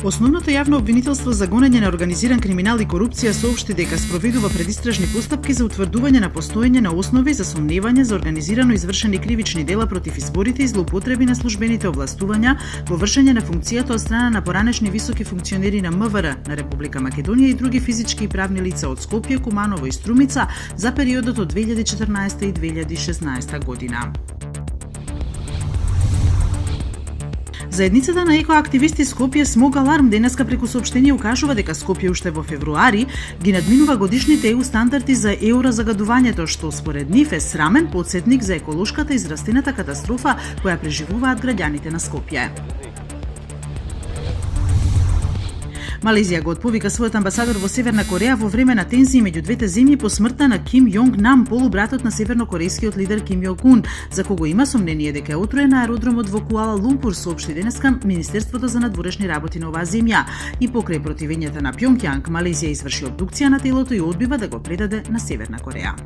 Основното јавно обвинителство за гонење на организиран криминал и корупција соопшти дека спроведува предистражни постапки за утврдување на постоење на основи за сомневање за организирано извршени кривични дела против изборите и злоупотреби на службените овластувања во вршење на функцијата од страна на поранешни високи функционери на МВР на Република Македонија и други физички и правни лица од Скопје, Куманово и Струмица за периодот од 2014 и 2016 година. Заедницата на екоактивисти Скопје Смог Аларм денеска преку соопштение укажува дека Скопје уште во февруари ги надминува годишните ЕУ стандарди за еурозагадувањето, што според нив е срамен потсетник за еколошката и здравствената катастрофа која преживуваат граѓаните на Скопје. Малезија го отповика својот амбасадор во Северна Кореја во време на тензии меѓу двете земји по смртта на Ким Јонг Нам, полубратот на севернокорејскиот лидер Ким Јонг Ун, за кого има сомнение дека е отруен на аеродромот во Куала Лумпур, соопшти денеска Министерството за надворешни работи на оваа земја. И покрај противењата на Пјонгјанг, Малезија изврши обдукција на телото и одбива да го предаде на Северна Кореја.